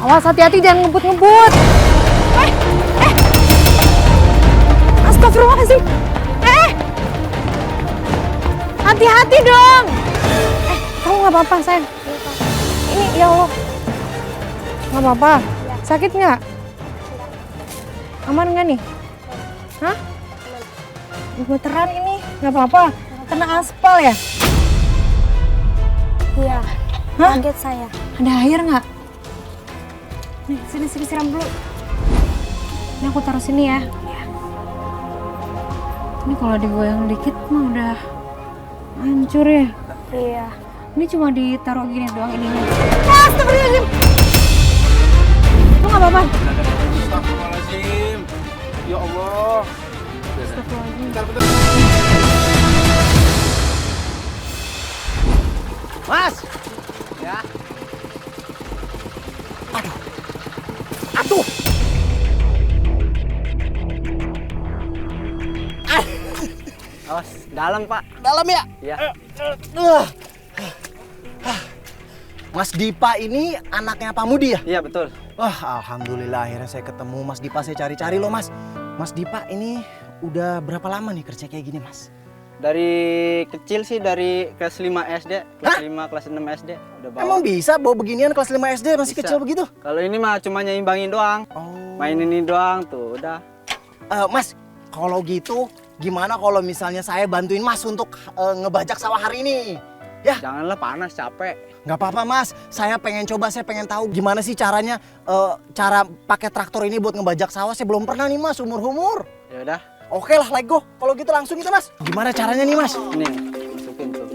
Awas, hati-hati, jangan ngebut-ngebut. Astagfirullahaladzim. Hati-hati dong. Kamu nggak apa-apa, sayang? Ini, ya Allah. Nggak apa-apa? Sakit nggak? Aman nggak nih? Hah? Gemeteran ini, nggak apa-apa? Kena aspal ya? Iya, Hah? kaget saya. Ada air nggak? Nih, sini siram dulu. Ini aku taruh sini ya. Ini kalau digoyang dikit mah udah hancur ya. Iya. Ini cuma ditaruh gini doang ininya. Astagfirullahaladzim. Lu nggak apa-apa? Astagfirullahaladzim. Ya Allah. Astagfirullahaladzim. Mas. Ya. Aduh. Awas, dalam Pak. Dalam ya? Iya. Mas Dipa ini anaknya Pak Mudi ya? Iya betul. Wah, alhamdulillah akhirnya saya ketemu Mas Dipa. Saya cari-cari loh Mas. Mas Dipa ini udah berapa lama nih kerja kayak gini Mas? Dari kecil sih, dari kelas 5 SD, kelas 5, kelas 6 SD udah bawa. Emang bisa bawa beginian kelas 5 SD masih Bisa. kecil begitu? Kalau ini mah cuma nyimbangin doang. Oh. Main ini doang tuh, udah. Mas, kalau gitu gimana kalau misalnya saya bantuin Mas untuk ngebajak sawah hari ini? Ya, Janganlah panas, capek. nggak apa-apa Mas. Saya pengen coba, saya pengen tahu gimana sih caranya, cara pakai traktor ini buat ngebajak sawah. Saya belum pernah nih Mas, umur-umur. Ya udah, Oke lah, let go. Kalau gitu langsung kita Mas. Gimana caranya nih Mas? ini masukin tuh.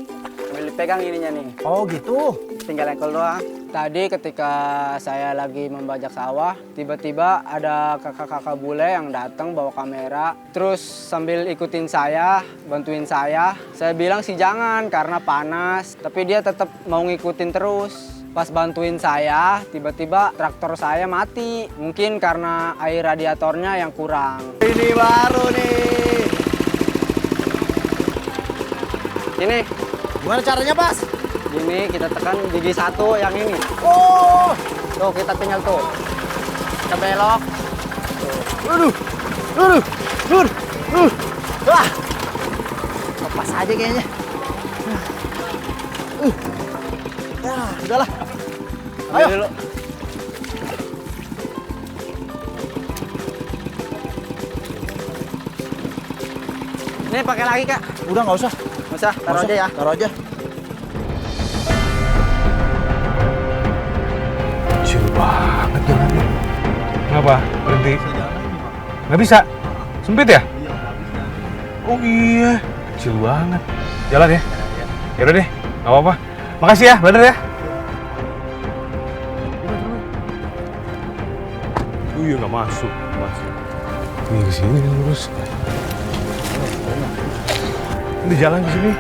Sambil dipegang ininya nih. Oh gitu. Tinggal engkol doang. Tadi ketika saya lagi membajak sawah, tiba-tiba ada kakak-kakak bule yang datang bawa kamera. Terus sambil ikutin saya, bantuin saya. Saya bilang sih jangan karena panas. Tapi dia tetap mau ngikutin terus. Pas bantuin saya, tiba-tiba traktor saya mati. Mungkin karena air radiatornya yang kurang. Ini baru nih. Ini, Gimana caranya Pas? ini kita tekan gigi 1 yang ini. Oh, Tuh, kita tinggal tuh. Kita belok. aduh. Wah, lepas aja kayaknya. Ya, udahlah. Ambil Ayo. dulu. Ini pakai lagi, Kak. Udah nggak usah. Nggak usah, taruh aja ya. Taruh aja. Kecil banget jalannya. Kenapa? Berhenti? Nggak bisa? Sempit ya? Oh iya, kecil banget. Jalan ya? Ya udah deh, nggak apa-apa. Makasih ya, brother ya. Oh iya, nggak masuk. Ini ke sini lurus. Ini jalan ke sini.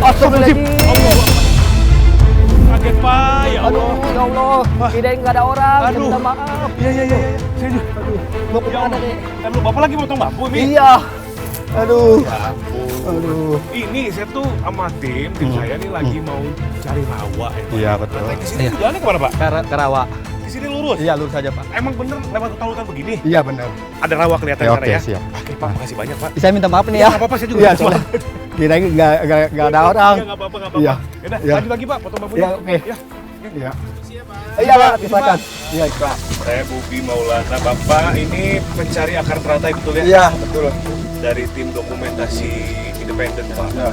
Astagfirullahaladzim. Kaget Pak, ya Allah. Ya Allah, kirain nggak ada orang. Aduh. Minta maaf. Iya. Saya juga. Mau Ya Allah. Aduh, Bapak lagi potong bambu ini? Iya. Aduh. Ya ampun. Aduh. Ini saya tuh sama tim saya nih lagi mau cari rawa ya. Pak. Iya, betul. Nah, ke sini jalannya kemana Pak? Ke rawa. Ke sini lurus? Iya, lurus saja, Pak. Emang bener lewat hutan-hutan begini? Iya, benar. Ada rawa kelihatan Ya, sana oke, ya? siap. Oke Pak, makasih banyak Pak. Saya minta maaf nih Iya, ya. nggak apa-apa, saya juga Iya, minta maaf. kirain nggak ada orang. Iya, nggak apa-apa. Iya. Yaudah, Iya. lanjut lagi Pak, potong bambunya. Iya, oke. Ya. Iya. Iya, Pak, silakan. Iya, Pak. Saya Bobi Maulana, Bapak ini pencari akar teratai betul ya? Iya, betul. Dari tim dokumentasi independen Pak. Ya.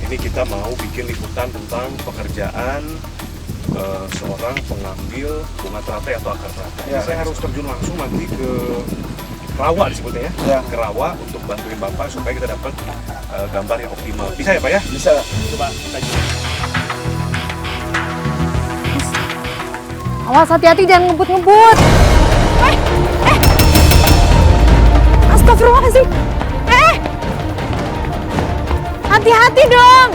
Ini kita mau bikin liputan tentang pekerjaan seorang pengambil bunga teratai atau akar teratai. Ya. Saya harus terjun langsung nanti ke rawa disebutnya ya, Ya. ke rawa untuk bantuin Bapak supaya kita dapat gambar yang optimal. Bisa ya Pak ya? Bisa. Coba kita Awas, hati-hati, jangan ngebut-ngebut. Astagfirullahaladzim. Hati-hati dong.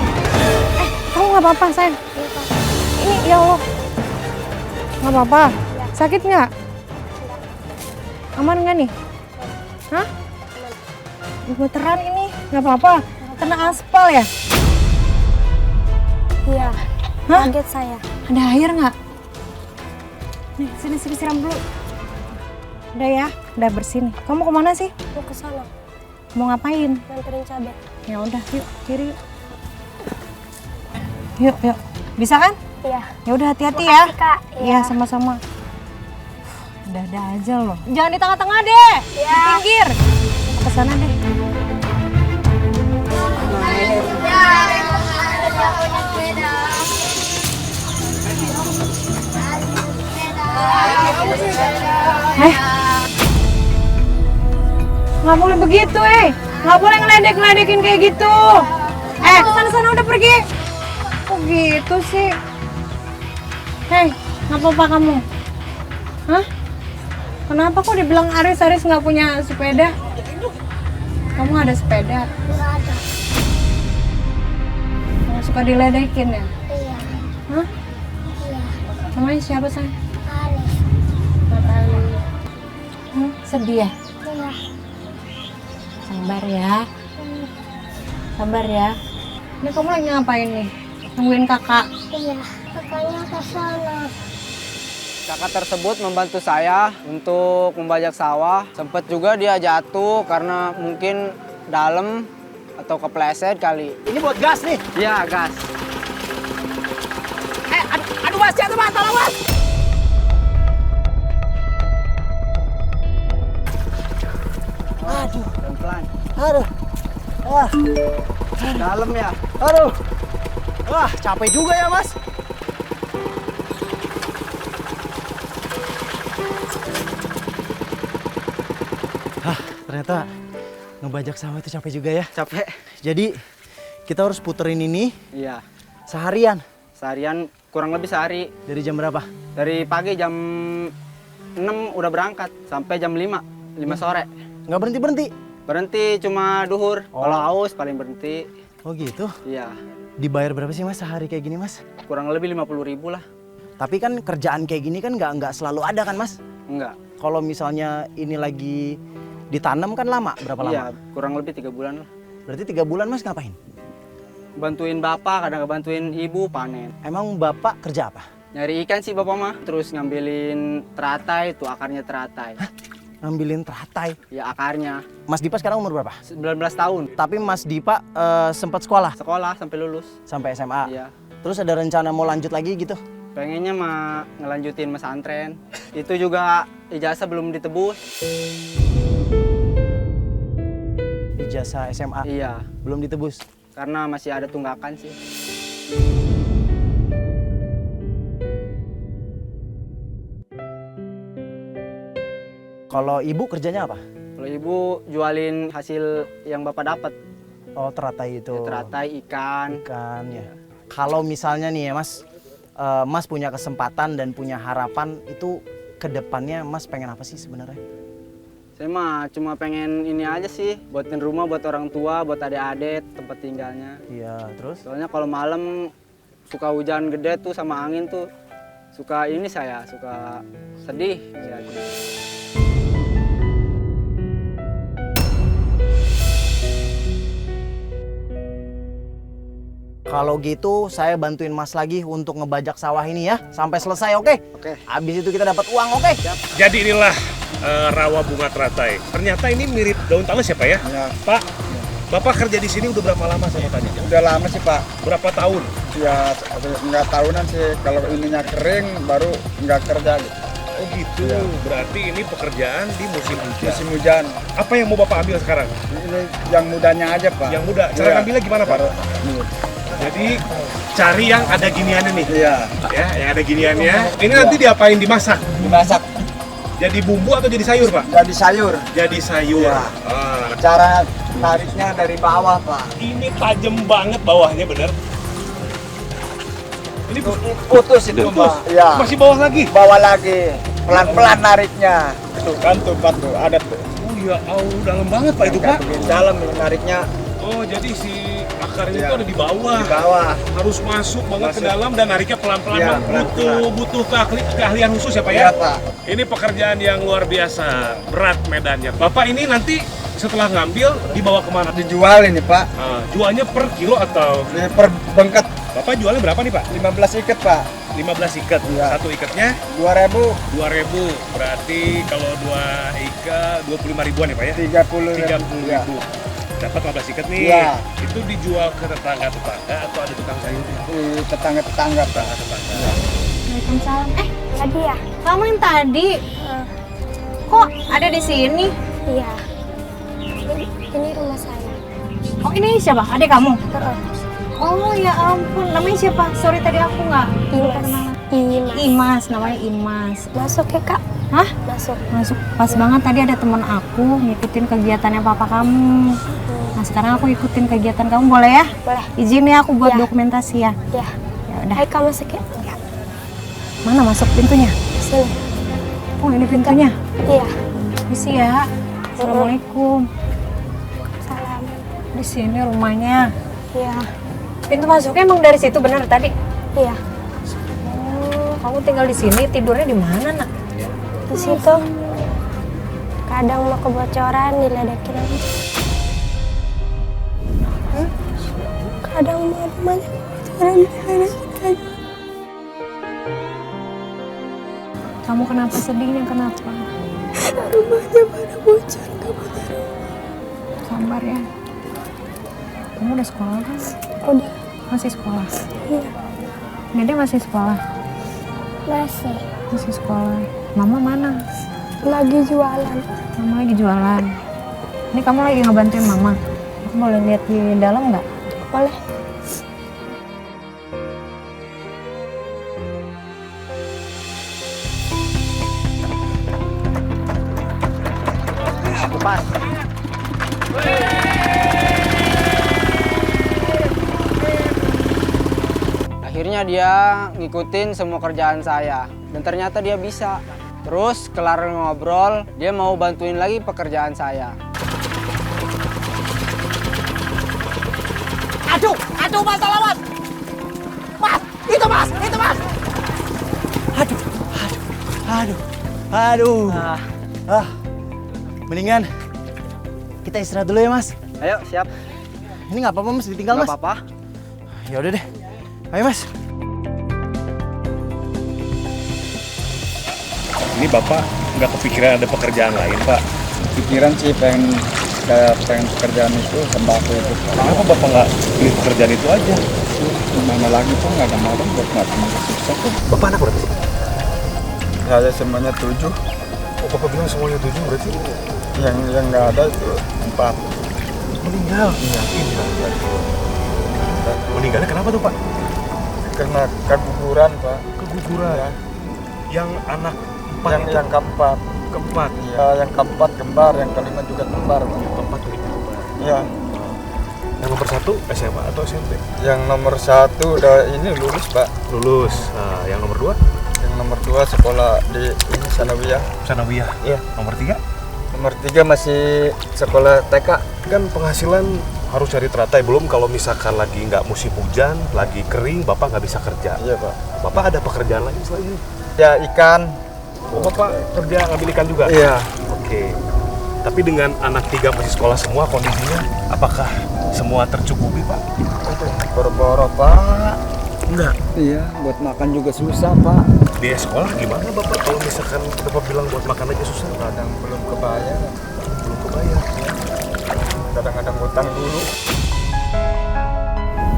Kamu nggak apa-apa, sayang? Ini, ya Allah. Nggak apa-apa? Sakit nggak? Aman nggak nih? Hah? Gemeteran ini, nggak apa-apa? Kena aspal ya? Iya, Hah? kaget saya. Ada air nggak? Nih, sini siram dulu. Udah ya, udah bersih nih. Kamu mau kemana sih? Mau ke sana, Mau ngapain? nganterin cabai. Ya udah, yuk kiri yuk. Yuk. Bisa kan? Iya. Ya udah hati-hati ya. Makasih, Kak. Iya, sama-sama. Udah aja loh. Jangan di tengah-tengah deh. Iya. Di pinggir. Ke sana deh. Nggak boleh begitu, nggak boleh ngeledek-ngeledekin kayak gitu. Sana udah pergi. Kok gitu sih? Hei, nggak apa-apa kamu? Hah? Kenapa kok dibilang Aris nggak punya sepeda? Kamu ada sepeda? Nggak ada. Nggak suka diledekin ya? Iya. Hah? Iya. Namanya siapa, sayang? Aris. Natali. Sedih ya? Iya. Sabar ya. Sabar ya. Ini kamu lagi ngapain nih? Nungguin kakak. Iya. Kakaknya ke sana. Kakak tersebut membantu saya untuk membajak sawah. Sempat juga dia jatuh karena mungkin dalam atau kepleset kali. Ini buat gas nih. Iya, gas. Aduh mas, jatuh mas, tolong mas. Aduh, Pelan-pelan. aduh, Dalam ya. aduh. Wah, capek juga ya mas. Ternyata ngebajak sawah itu capek juga ya. Capek. Jadi kita harus puterin ini Iya. seharian. Seharian kurang lebih sehari. Dari jam berapa? Dari pagi jam 6 udah berangkat sampai jam 5 sore. Nggak berhenti-berhenti? Berhenti cuma duhur. Oh. Kalau haus paling berhenti. Oh gitu? Iya. Dibayar berapa sih mas sehari kayak gini mas? Kurang lebih 50.000 lah. Tapi kan kerjaan kayak gini kan nggak selalu ada kan mas? Enggak. Kalau misalnya ini lagi ditanam kan lama, berapa lama? Iya, kurang lebih 3 bulan lah. Berarti 3 bulan mas ngapain? Bantuin bapak, kadang bantuin ibu panen. Emang bapak kerja apa? Nyari ikan sih bapak mah. Terus ngambilin teratai, tuh akarnya teratai. Ngambilin teratai. Ya akarnya. Mas Dipa sekarang umur berapa? 19 tahun. Tapi Mas Dipa sempat sekolah Sekolah sampai lulus. sampai SMA. Iya. Terus ada rencana mau lanjut lagi gitu? Pengennya mah ngelanjutin pesantren. Itu juga ijazah belum ditebus. Ijazah SMA Iya, belum ditebus. karena masih ada tunggakan sih. Kalau ibu kerjanya apa? Kalau ibu jualin hasil yang bapak dapat. Oh teratai itu. Ya, teratai, ikan. Ikan ya. Kalau misalnya nih ya Mas, Mas punya kesempatan dan punya harapan itu ke depannya Mas pengen apa sih sebenarnya? Saya mah cuma pengen ini aja sih, buatin rumah buat orang tua, buat adik-adik, tempat tinggalnya. Iya, terus? Soalnya kalau malam suka hujan gede tuh sama angin tuh, suka ini saya, suka sedih. Ya. Kalau gitu saya bantuin Mas lagi untuk ngebajak sawah ini ya sampai selesai, oke? Oke. Habis itu kita dapat uang, oke? Jadi inilah rawa bunga teratai. Ternyata ini mirip daun talas ya Pak ya? Ya, Pak, Bapak kerja di sini udah berapa lama saya mau tanya? udah lama sih Pak. Berapa tahun? Ya nggak tahunan sih. Kalau ininya kering baru nggak kerja gitu. Oh gitu, berarti ini pekerjaan di musim hujan. Musim hujan. Apa yang mau Bapak ambil sekarang? Ini yang mudanya aja Pak. Yang muda. Cara Iya. ngambilnya gimana Pak? Ini. Jadi cari yang ada giniannya nih. Iya. Ya, yang ada giniannya. Ini nanti diapain? Dimasak? Dimasak Jadi bumbu atau jadi sayur Pak? jadi sayur. Jadi sayur. Iya. Ah, Cara tariknya dari bawah Pak. ini tajam banget bawahnya bener. Ini Putus itu Pak. Iya. masih bawah lagi. Bawa lagi. Pelan-pelan nariknya. Tuh kan tuh Pak tuh ada tuh. Oh ya, dalam banget Pak itu Pak. Dalam ini nariknya Oh jadi si akarnya Iya. itu ada di bawah. di bawah. Harus masuk banget ke dalam dan nariknya pelan-pelan. Iya, Bang. pelan-pelan. butuh keahlian khusus ya Pak ya? Iya Pak. Ini pekerjaan yang luar biasa, berat medannya. Bapak ini nanti setelah ngambil dibawa kemana? Dijual ini Pak. Jualnya per kilo atau? Ini per bengket Bapak jualnya berapa nih Pak? 15 ikat Pak. 15 ikat. Iya. Satu ikatnya 2.000, 2.000. Berarti kalau 2 ikat 25 ribuan ya Pak ya? 30.000. 30.000. Dapat 15 ikat nih. Iya. Itu dijual ke tetangga-tetangga atau ada tukang sayurnya? Di tetangga-tetangga, Pak. Tetangga-tetangga. Waalaikumsalam. Tadi ya? Kamu yang tadi kok ada di sini? Iya. Ini rumah saya. Oh ini siapa? Adik kamu? Heeh. Oh ya ampun, namanya siapa? Sorry tadi aku nggak Imas. Imas. Imas, namanya Imas. Masuk ya kak? Hah? Masuk. Masuk pas banget tadi ada teman aku ngikutin kegiatannya papa kamu. Nah sekarang aku ikutin kegiatan kamu, boleh ya? Boleh. Izin ya aku buat Ya. dokumentasi ya. Ya. Ya udah. Hai kak masuk ya? Mana masuk pintunya? Sini. Oh ini pintunya. Iya. Misi ya. Assalamualaikum. Salam. Di sini rumahnya. Iya. Pintu masuknya emang dari situ bener tadi? Iya. Oh, kamu tinggal di sini, tidurnya di mana, Nak? Di situ. Kadang mau kebocoran diledakin aja. Kadang mau rumahnya kebocoran diledakin aja. Kamu kenapa sedihnya? Kenapa? Rumahnya pada bocor, nggak punya rumah. Sabar ya. Kamu udah sekolah kan? Udah. Masih sekolah? Iya. Dede masih sekolah? Masih. Masih sekolah. Mama mana? Lagi jualan. Mama lagi jualan. Ini kamu lagi ngebantuin mama? Aku boleh lihat di dalam nggak? Boleh. Pas. Akhirnya dia ngikutin semua kerjaan saya dan ternyata dia bisa. Terus kelar ngobrol, dia mau bantuin lagi pekerjaan saya. Aduh mas, lawan. Mas, itu mas. Aduh. Mendingan kita istirahat dulu ya mas. Ayo, siap. Ini nggak apa-apa mas, ditinggal mas. Nggak apa-apa. Ya udah deh. Ayo mas. Ini Bapak nggak kepikiran ada pekerjaan lain Pak? Pikiran sih pengen pekerjaan itu, sembako itu. Kenapa Bapak nggak pilih pekerjaan itu aja? Gimana lagi tuh, nggak ada modal buat makan susah tuh. Bapak anak berarti? Saya semuanya 7, Oh Bapak bilang semuanya 7 berarti? yang nggak ada itu 4. Meninggal? Iya. Meninggalnya kenapa tuh Pak? Kena keguguran Pak. Keguguran? Ya. Yang anak empat Yang itu? yang keempat. Keempat? Ya, yang keempat kembar, yang kelima juga kembar Pak. Keempat kelima kembar. Ya, Yang nomor 1 SMA atau SMP? yang nomor 1 udah ini lulus Pak. Lulus. Nah, yang nomor 2? Yang nomor 2 sekolah di ini Sanawiyah. Sanawiyah. Iya. Nomor 3? Nomor 3 masih sekolah TK. Kan penghasilan harus cari teratai, belum kalau misalkan lagi nggak musim hujan, lagi kering, Bapak nggak bisa kerja. Iya Pak. Bapak ada pekerjaan lain selain ini? Ya ikan. Oh, Bapak kerja ngambil ikan juga? Iya. Oke. Tapi dengan anak 3 masih sekolah semua, kondisinya apakah semua tercukupi, Pak? Boro-boro Pak. Enggak. Iya, buat makan juga susah Pak. Biaya sekolah gimana, Bapak? Kalau misalkan Bapak bilang buat makan aja susah, Kadang belum kebayar. belum kebayar. Kadang-kadang utang dulu.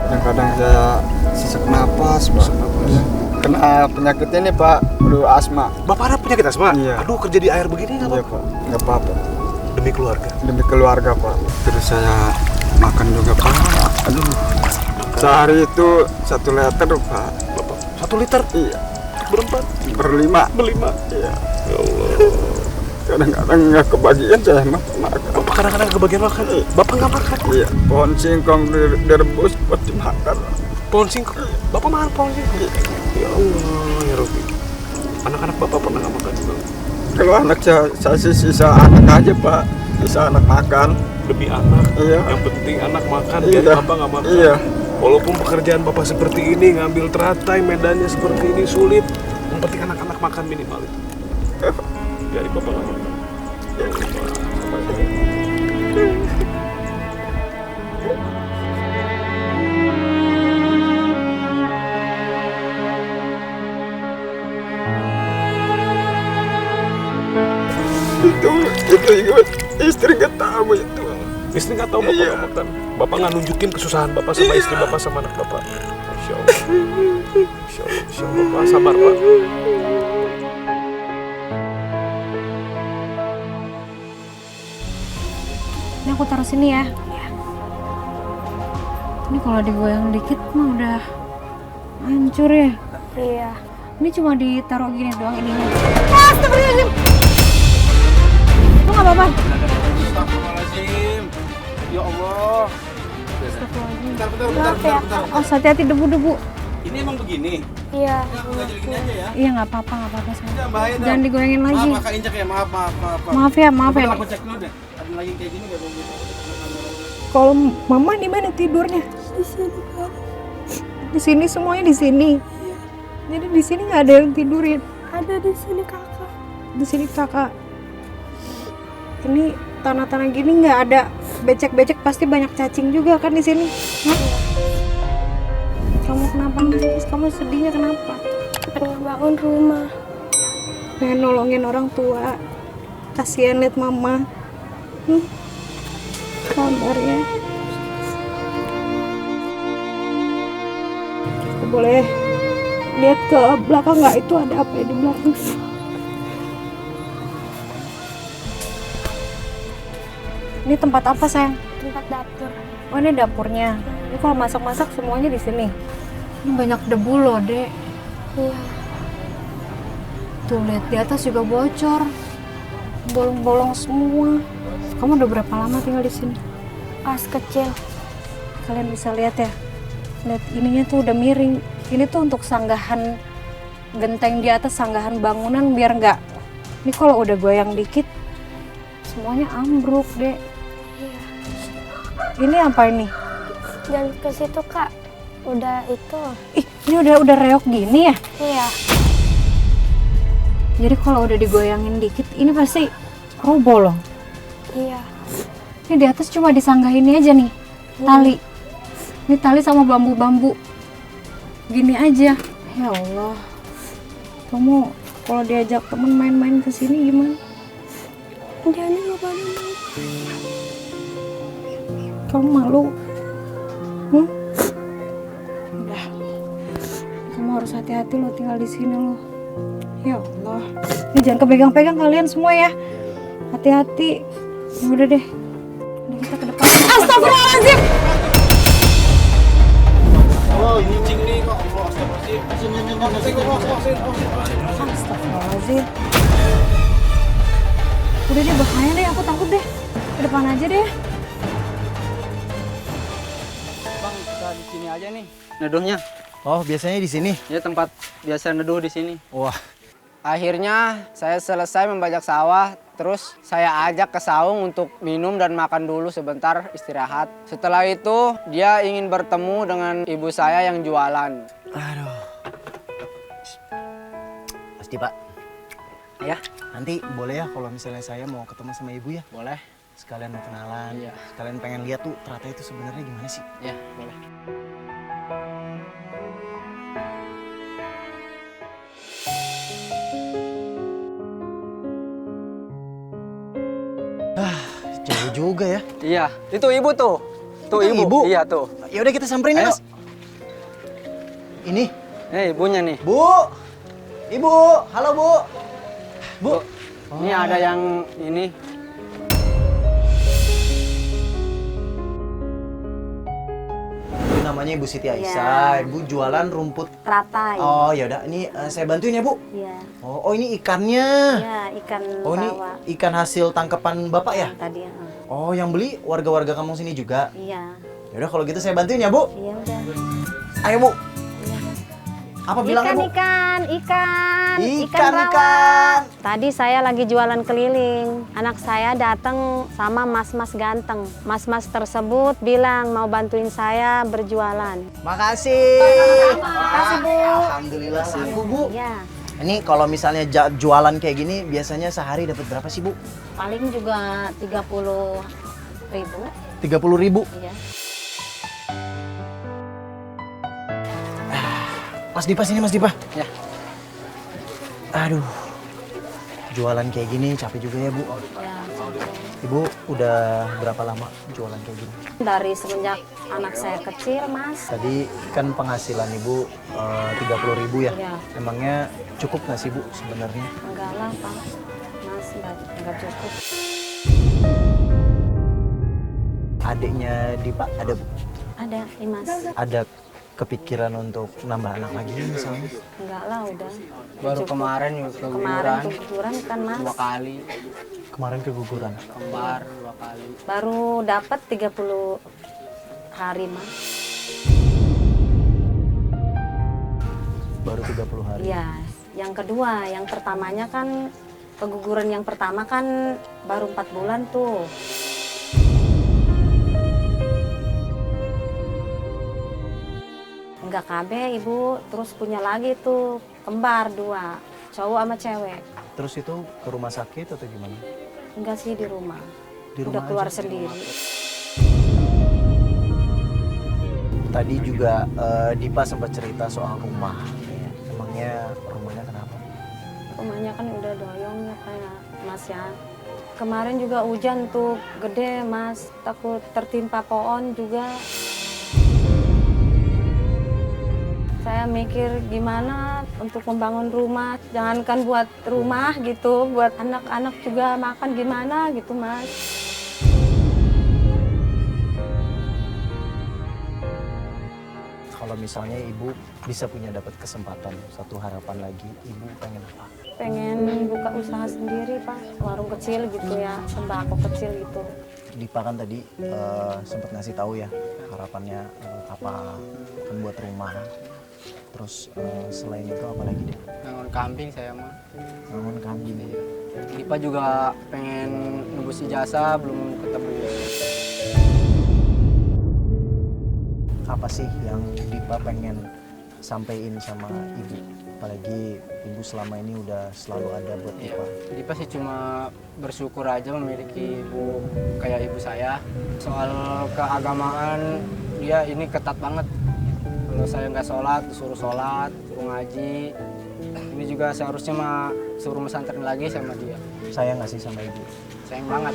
Kadang-kadang saya sesak napas Pak. Kena penyakit ini Pak, flu asma. Bapak ada penyakit asma? Iya. Aduh, kerja di air begini nggak Iya apa-apa? Pak, nggak apa-apa. Demi keluarga. Demi keluarga Pak. Terus saya makan juga Pak. Aduh, sehari itu 1 liter Pak. Bapak, 1 liter? Iya, Berempat? berlima. Berlima? Iya. Ya Allah. Kadang-kadang nggak kebagian saya makan. Bapak kadang-kadang kebagian makan? Bapak nggak makan? Iya, pohon singkong direbus buat dimakan. Pohon singkong? Bapak makan pohon singkong? Ya Allah, ya Rabbi. Anak-anak Bapak pernah nggak makan juga? Kalau anak saya sih sisa anak aja Pak, sisa anak makan. Demi anak? Iya. Yang penting anak makan, Iya. jadi Bapak nggak makan? Iya. Walaupun pekerjaan Bapak seperti ini, ngambil teratai, medannya seperti ini, sulit. Yang penting anak-anak makan minimal itu. Jadi Bapak nggak makan. Ya Allah, sabar saja. Itu ingat istri nggak tahu itu. Istri nggak tahu bapak nggak makan. Bapak nggak nunjukin kesusahan bapak sama istri bapak sama anak bapak. Masya Allah. Masya Allah, Masya Allah. Pak, sabar Pak. Ini aku taruh sini ya. Ini kalau digoyang dikit mah udah hancur ya. Iya. Ini cuma ditaruh gini doang ininya. Astagfirullahaladzim. Lu nggak apa-apa? Astagfirullahaladzim. Ya Allah. Astagfirullahaladzim. Bentar. Oh, hati-hati debu-debu. Ini emang begini? Iya. Nggak jadi gini aja ya? Iya nggak apa-apa sayang. Jangan bahaya dah. Jangan digoyangin lagi. Maaf kakak injak ya, maaf. Maaf ya. Aku cek dulu deh. Ada lagi kayak gini nggak boleh. Kalau mama di mana tidurnya? Di sini Kak. Di sini semuanya di sini. Jadi di sini nggak ada yang tidurin. Ada di sini Kakak. Di sini kakak. Ini tanah-tanah gini nggak ada becek-becek, pasti banyak cacing juga kan di sini. Hah? Kamu kenapa nangis? Kamu sedihnya kenapa? Pengen bangun rumah. Pengen nolongin orang tua. Kasihan liat mama. Sabar ya. Aku boleh lihat ke belakang nggak? Itu ada apa ya di belakang? Ini tempat apa sayang? Tempat dapur. Oh ini dapurnya. Ini kalau masak-masak semuanya di sini. Ini banyak debu loh dek. Iya. Tuh lihat di atas juga bocor. Bolong-bolong semua. Kamu udah berapa lama tinggal di sini? Pas kecil. Kalian bisa lihat ya. Lihat ininya tuh udah miring. Ini tuh untuk sanggahan genteng di atas, sanggahan bangunan biar nggak. Ini kalau udah goyang dikit semuanya ambruk dek. Iya. Ini apa ini? Dan ke situ Kak. Udah itu. Ih, ini udah reok gini ya? Iya. Jadi kalau udah digoyangin dikit, ini pasti roboh loh. Iya. Ini di atas cuma disanggah ini aja nih, tali. Ini tali sama bambu-bambu. Gini aja. Ya Allah. Kamu kalau diajak temen main-main ke sini gimana? Dia nggak pada mau. Kamu malu? Udah. Kamu harus hati-hati lo tinggal di sini lo. Ya Allah. Ini jangan kepegang-pegang kalian semua ya. Hati-hati. Ya udah deh. Udah kita ke depan. Astagfirullahaladzim. Oh, nyicing nih kok. Astagfirullahaladzim. Udah deh, bahaya deh. Aku takut deh. Ke depan aja deh. Bang, kita di sini aja nih. Neduhnya. Oh, biasanya di sini. Ya tempat biasa neduh di sini. Wah, Akhirnya saya selesai membajak sawah, terus saya ajak ke saung untuk minum dan makan dulu sebentar istirahat. Setelah itu dia ingin bertemu dengan ibu saya yang jualan. aduh. Pasti Pak. Ya, Nanti boleh ya kalau misalnya saya mau ketemu sama ibu ya. boleh. Sekalian mau kenalan. Iya. Sekalian pengen lihat tuh ternyata itu sebenarnya gimana sih. Ya, boleh. Jauh juga ya. Iya, itu ibu tuh. Tuh Itu ibu. ibu? Iya tuh. Ya udah kita samperin ya, Ayo. Mas. Ini, Ibunya nih. Bu. Ibu, halo Bu. Bu. Ini ada yang ini. Ini namanya Ibu Siti Aisyah. Ibu jualan rumput. Teratai. Oh, ya udah. Ini saya bantuin ya, Bu. Iya. Oh, ini ikannya. Iya, ikan Oh, ini rawa. ikan hasil tangkapan Bapak ya? Tadi. Oh, yang beli warga-warga kampung sini juga. Iya. Ya udah kalau gitu saya bantuin ya, Bu. Iya udah. Ayo, Bu. Apa bilangnya, Bu? Ikan rawa. Ikan. Tadi saya lagi jualan keliling. Anak saya datang sama mas-mas ganteng. Mas-mas tersebut bilang mau bantuin saya berjualan. Makasih. Makasih, Bu. Alhamdulillah laku, Bu. Iya. Ini kalau misalnya jualan kayak gini biasanya sehari dapat berapa sih, Bu? Paling juga 30.000. 30.000. Iya. Mas Dipa sini, Mas Dipa. Ya. Aduh. jualan kayak gini capek juga ya Bu. Ya, Ibu udah berapa lama jualan kayak gini? dari semenjak anak saya kecil, Mas. Tadi kan penghasilan Ibu 30.000 ya? Iya. Emangnya cukup nggak sih Bu sebenarnya? Enggak lah, Pak. Mas, enggak cukup. Adiknya Dipa ada Bu? Ada, Imas. Ada kepikiran untuk nambah anak lagi misalnya? Enggak lah, udah. Baru Cukup. kemarin juga Kemarin keguguran keguguran kan, Mas. 2 kali, Kemarin keguguran. kembar 2 kali. Baru dapat 30 hari, Mas. Baru 30 hari. Iya, yang kedua, yang pertamanya kan keguguran yang pertama kan baru 4 bulan tuh. Enggak KB, Ibu, terus punya lagi tuh kembar 2, cowok sama cewek. Terus itu ke rumah sakit atau gimana? Enggak sih di rumah. Di Udah rumah keluar aja? sendiri. Tadi juga Dipa sempat cerita soal rumah. Emangnya rumahnya kenapa? Rumahnya kan udah doyong ya kayak Mas ya. Kemarin juga hujan tuh gede, Mas. Takut tertimpa pohon juga. Saya mikir gimana untuk membangun rumah, jangankan buat rumah gitu, buat anak-anak juga makan gimana gitu, Mas. Kalau misalnya Ibu bisa punya dapat kesempatan, satu harapan lagi, Ibu pengen apa? Pengen buka usaha sendiri, Pak. Warung kecil gitu ya, sembako kecil gitu. Dipa kan tadi sempat ngasih tahu ya harapannya apa kan buat rumah. Terus selain itu apa lagi deh? Bangun kambing saya mah. Bangun kambing. Dipa juga pengen nebus ijazah, belum ketebus. Apa sih yang Dipa pengen sampein sama Ibu? Apalagi Ibu selama ini udah selalu ada buat Iya, Dipa. Dipa sih cuma bersyukur aja memiliki ibu kayak ibu saya. Soal keagamaan, dia ini ketat banget. Kalau saya nggak sholat, disuruh sholat, suruh ngaji. Ini juga seharusnya mah suruh pesantren lagi sama dia. Sayang nggak sih sama Ibu? Sayang banget.